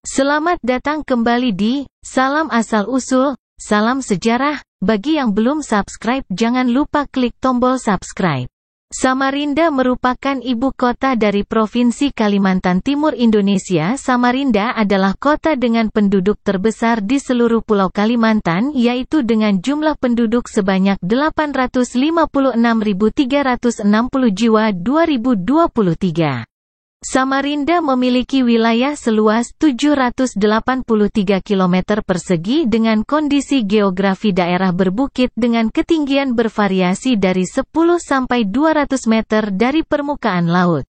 Selamat datang kembali di Salam Asal Usul, Salam Sejarah. Bagi yang belum subscribe jangan lupa klik tombol subscribe. Samarinda merupakan ibu kota dari Provinsi Kalimantan Timur Indonesia. Samarinda adalah kota dengan penduduk terbesar di seluruh Pulau Kalimantan, yaitu dengan jumlah penduduk sebanyak 856.360 jiwa 2023. Samarinda memiliki wilayah seluas 783 km persegi dengan kondisi geografi daerah berbukit dengan ketinggian bervariasi dari 10 sampai 200 meter dari permukaan laut,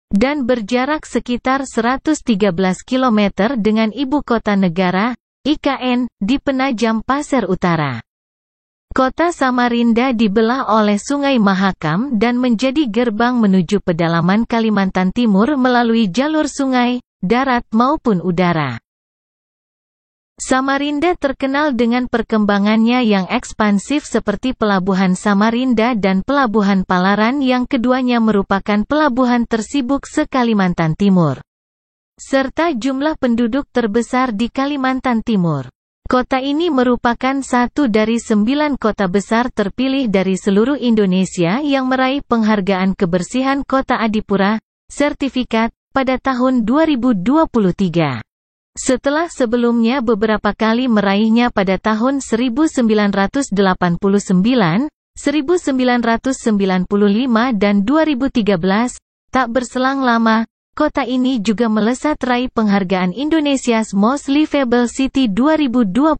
dan berjarak sekitar 113 km dengan ibu kota negara, IKN, di Penajam Pasir Utara. Kota Samarinda dibelah oleh Sungai Mahakam dan menjadi gerbang menuju pedalaman Kalimantan Timur melalui jalur sungai, darat maupun udara. Samarinda terkenal dengan perkembangannya yang ekspansif seperti Pelabuhan Samarinda dan Pelabuhan Palaran yang keduanya merupakan pelabuhan tersibuk se-Kalimantan Timur, serta jumlah penduduk terbesar di Kalimantan Timur. Kota ini merupakan satu dari 9 kota besar terpilih dari seluruh Indonesia yang meraih penghargaan kebersihan Kota Adipura, sertifikat, pada tahun 2023. Setelah sebelumnya beberapa kali meraihnya pada tahun 1989, 1995 dan 2013, tak berselang lama, kota ini juga melesat raih penghargaan Indonesia's Most Livable City 2022.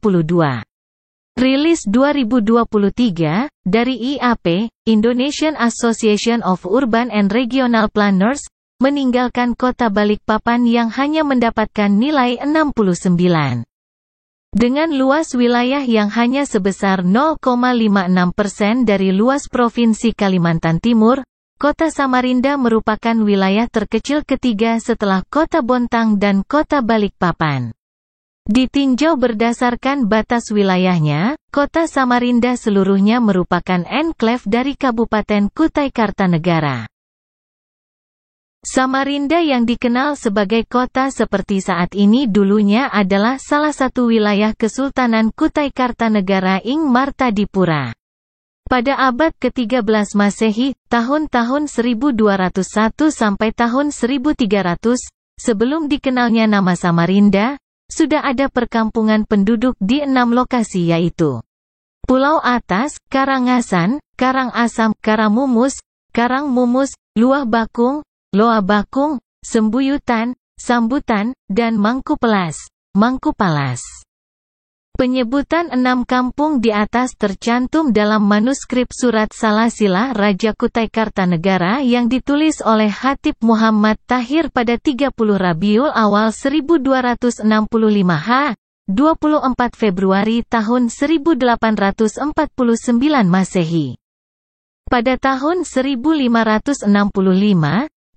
Rilis 2023, dari IAP, Indonesian Association of Urban and Regional Planners, meninggalkan kota Balikpapan yang hanya mendapatkan nilai 69. Dengan luas wilayah yang hanya sebesar 0,56% dari luas Provinsi Kalimantan Timur, Kota Samarinda merupakan wilayah terkecil ketiga setelah Kota Bontang dan Kota Balikpapan. Ditinjau berdasarkan batas wilayahnya, Kota Samarinda seluruhnya merupakan enklave dari Kabupaten Kutai Kartanegara. Samarinda yang dikenal sebagai kota seperti saat ini dulunya adalah salah satu wilayah Kesultanan Kutai Kartanegara ing Martadipura. Pada abad ke-13 Masehi, tahun-tahun 1201 sampai tahun 1300, sebelum dikenalnya nama Samarinda, sudah ada perkampungan penduduk di 6 lokasi yaitu Pulau Atas, Karangasan, Karangasam, Karamumus, Karangmumus, Luah Bakung, Loa Bakung, Sembuyutan, Sambutan, dan Mangkupelas, Mangkupalas. Penyebutan 6 kampung di atas tercantum dalam manuskrip Surat Salasila Raja Kutai Kartanegara yang ditulis oleh Hatib Muhammad Tahir pada 30 Rabiul Awal 1265 H, 24 Februari tahun 1849 Masehi. Pada tahun 1565,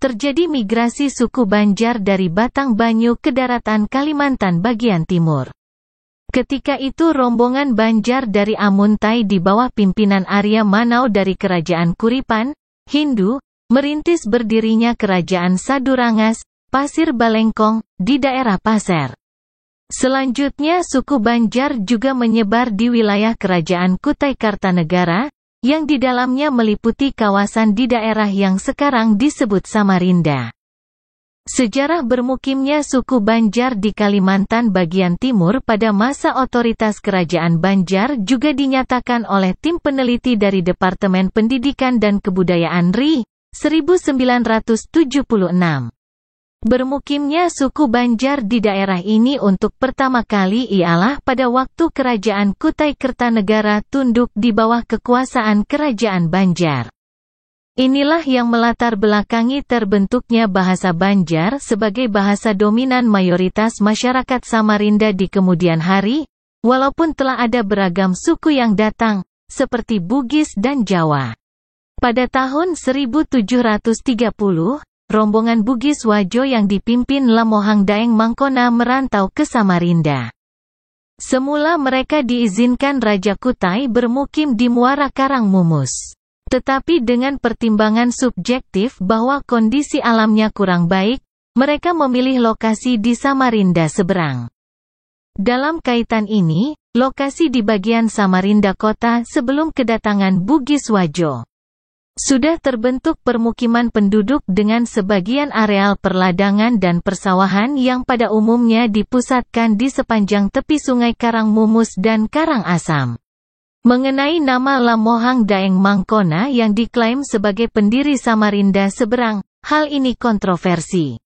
terjadi migrasi suku Banjar dari Batang Banyu ke daratan Kalimantan bagian timur. Ketika itu rombongan Banjar dari Amuntai di bawah pimpinan Arya Manau dari Kerajaan Kuripan, Hindu, merintis berdirinya Kerajaan Sadurangas, Pasir Balengkong, di daerah Pasir. Selanjutnya suku Banjar juga menyebar di wilayah Kerajaan Kutai Kartanegara, yang di dalamnya meliputi kawasan di daerah yang sekarang disebut Samarinda. Sejarah bermukimnya suku Banjar di Kalimantan bagian timur pada masa otoritas Kerajaan Banjar juga dinyatakan oleh tim peneliti dari Departemen Pendidikan dan Kebudayaan RI, 1976. Bermukimnya suku Banjar di daerah ini untuk pertama kali ialah pada waktu Kerajaan Kutai Kartanegara tunduk di bawah kekuasaan Kerajaan Banjar. Inilah yang melatar belakangi terbentuknya bahasa Banjar sebagai bahasa dominan mayoritas masyarakat Samarinda di kemudian hari, walaupun telah ada beragam suku yang datang, seperti Bugis dan Jawa. Pada tahun 1730, rombongan Bugis Wajo yang dipimpin Lamohang Daeng Mangkona merantau ke Samarinda. Semula mereka diizinkan Raja Kutai bermukim di Muara Karangmumus. Tetapi dengan pertimbangan subjektif bahwa kondisi alamnya kurang baik, mereka memilih lokasi di Samarinda seberang. Dalam kaitan ini, lokasi di bagian Samarinda kota sebelum kedatangan Bugis Wajo sudah terbentuk permukiman penduduk dengan sebagian areal perladangan dan persawahan yang pada umumnya dipusatkan di sepanjang tepi Sungai Karangmumus dan Karangasem. Mengenai nama Lamohang Daeng Mangkona yang diklaim sebagai pendiri Samarinda seberang, hal ini kontroversi.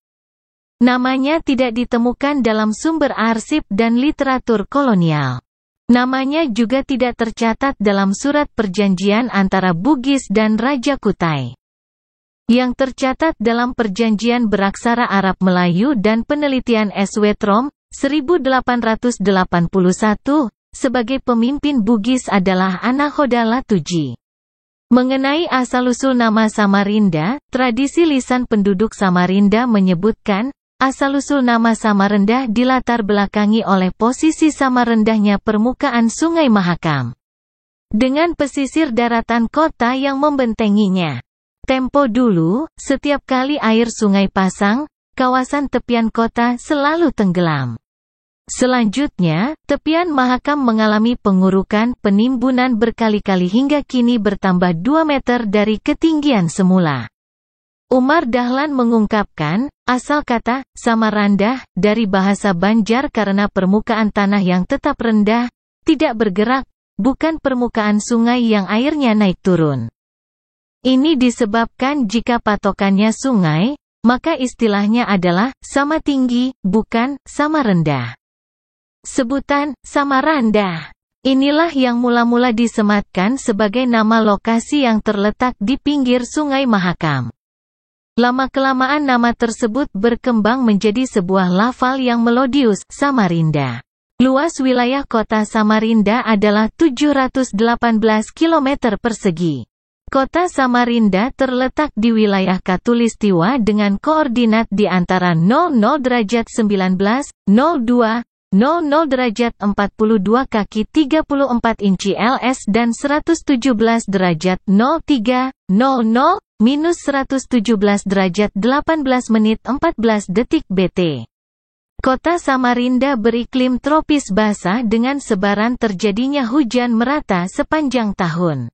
Namanya tidak ditemukan dalam sumber arsip dan literatur kolonial. Namanya juga tidak tercatat dalam surat perjanjian antara Bugis dan Raja Kutai. Yang tercatat dalam perjanjian beraksara Arab Melayu dan penelitian S.W. Trom, 1881, sebagai pemimpin Bugis adalah Anahoda Latuji. Mengenai asal-usul nama Samarinda, tradisi lisan penduduk Samarinda menyebutkan, asal-usul nama Samarinda dilatar belakangi oleh posisi sama rendahnya permukaan Sungai Mahakam, dengan pesisir daratan kota yang membentenginya. Tempo dulu, setiap kali air sungai pasang, kawasan tepian kota selalu tenggelam. Selanjutnya, tepian Mahakam mengalami pengurukan penimbunan berkali-kali hingga kini bertambah 2 meter dari ketinggian semula. Umar Dahlan mengungkapkan, asal kata Samarandah dari bahasa Banjar karena permukaan tanah yang tetap rendah, tidak bergerak, bukan permukaan sungai yang airnya naik turun. Ini disebabkan jika patokannya sungai, maka istilahnya adalah sama tinggi, bukan sama rendah. Sebutan Samarandah inilah yang mula-mula disematkan sebagai nama lokasi yang terletak di pinggir Sungai Mahakam. Lama-kelamaan nama tersebut berkembang menjadi sebuah lafal yang melodius, Samarinda. Luas wilayah kota Samarinda adalah 718 km persegi. Kota Samarinda terletak di wilayah Khatulistiwa dengan koordinat di antara 00 derajat 19, 02, 00 derajat 42 kaki 34 inci LS dan 117 derajat 03, 00, minus 117 derajat 18 menit 14 detik BT. Kota Samarinda beriklim tropis basah dengan sebaran terjadinya hujan merata sepanjang tahun.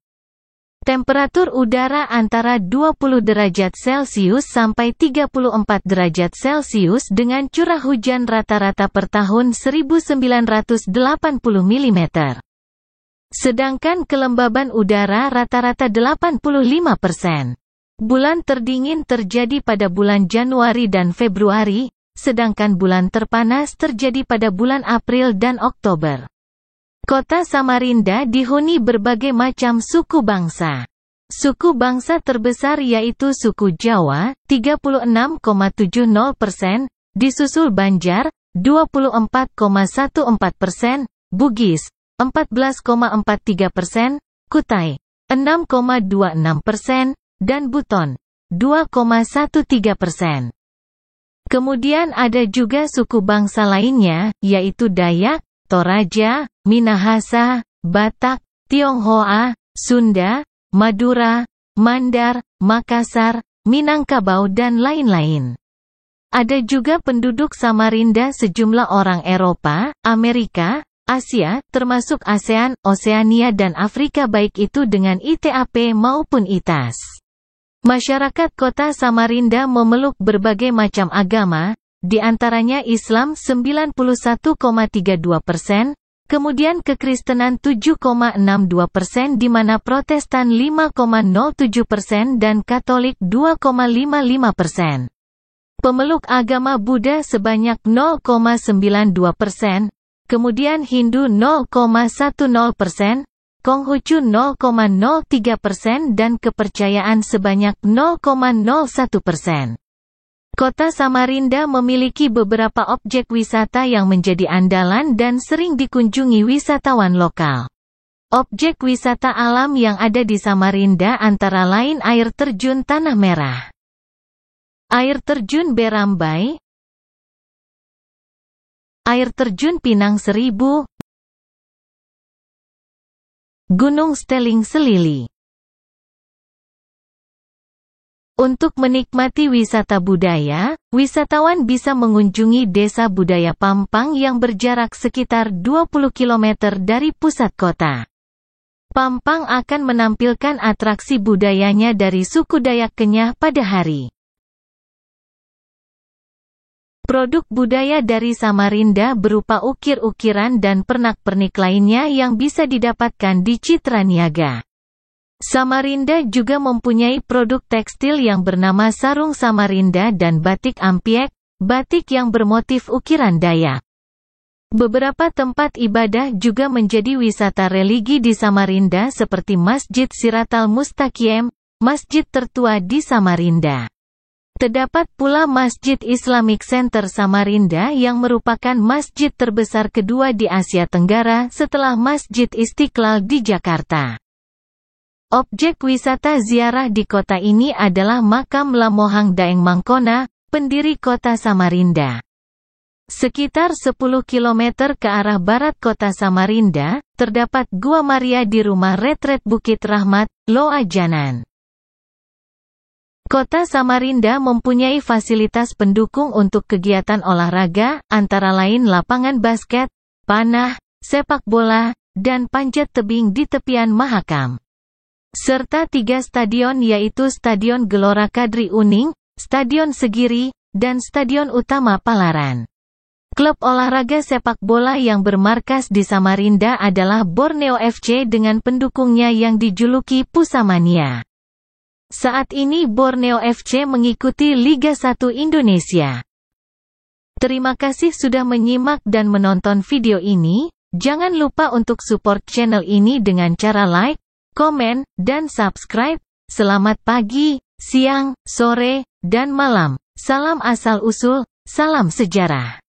Temperatur udara antara 20 derajat Celcius sampai 34 derajat Celcius dengan curah hujan rata-rata per tahun 1980 mm. Sedangkan kelembaban udara rata-rata 85%. Bulan terdingin terjadi pada bulan Januari dan Februari, sedangkan bulan terpanas terjadi pada bulan April dan Oktober. Kota Samarinda dihuni berbagai macam suku bangsa. Suku bangsa terbesar yaitu suku Jawa, 36,70%, disusul Banjar, 24,14%, Bugis, 14,43%, Kutai, 6,26%, dan Buton, 2,13%. Kemudian ada juga suku bangsa lainnya, yaitu Dayak, Toraja, Minahasa, Batak, Tionghoa, Sunda, Madura, Mandar, Makassar, Minangkabau dan lain-lain. Ada juga penduduk Samarinda sejumlah orang Eropa, Amerika, Asia, termasuk ASEAN, Oseania dan Afrika baik itu dengan ITAP maupun ITAS. Masyarakat kota Samarinda memeluk berbagai macam agama, di antaranya Islam 91,32%, kemudian Kekristenan 7,62% di mana Protestan 5,07% dan Katolik 2,55%. Pemeluk agama Buddha sebanyak 0,92%, kemudian Hindu 0,10%, Konghucu 0,03% dan kepercayaan sebanyak 0,01%. Kota Samarinda memiliki beberapa objek wisata yang menjadi andalan dan sering dikunjungi wisatawan lokal. Objek wisata alam yang ada di Samarinda antara lain air terjun Tanah Merah, air terjun Berambai, air terjun Pinang Seribu, Gunung Steling Selili. Untuk menikmati wisata budaya, wisatawan bisa mengunjungi Desa Budaya Pampang yang berjarak sekitar 20 km dari pusat kota. Pampang akan menampilkan atraksi budayanya dari suku Dayak Kenyah pada hari. Produk budaya dari Samarinda berupa ukir-ukiran dan pernak-pernik lainnya yang bisa didapatkan di Citra Niaga. Samarinda juga mempunyai produk tekstil yang bernama sarung Samarinda dan batik ampiek, batik yang bermotif ukiran Dayak. Beberapa tempat ibadah juga menjadi wisata religi di Samarinda seperti Masjid Siratal Mustaqim, masjid tertua di Samarinda. Terdapat pula Masjid Islamic Center Samarinda yang merupakan masjid terbesar kedua di Asia Tenggara setelah Masjid Istiqlal di Jakarta. Objek wisata ziarah di kota ini adalah Makam Lamohang Daeng Mangkona, pendiri kota Samarinda. Sekitar 10 km ke arah barat kota Samarinda, terdapat Gua Maria di Rumah Retret Bukit Rahmat, Loa Janan. Kota Samarinda mempunyai fasilitas pendukung untuk kegiatan olahraga, antara lain lapangan basket, panah, sepak bola, dan panjat tebing di tepian Mahakam. Serta 3 stadion yaitu Stadion Gelora Kadri Uning, Stadion Segiri, dan Stadion Utama Palaran. Klub olahraga sepak bola yang bermarkas di Samarinda adalah Borneo FC dengan pendukungnya yang dijuluki Pusamania. Saat ini Borneo FC mengikuti Liga 1 Indonesia. Terima kasih sudah menyimak dan menonton video ini. Jangan lupa untuk support channel ini dengan cara like, komen, dan subscribe. Selamat pagi, siang, sore, dan malam. Salam asal-usul, salam sejarah.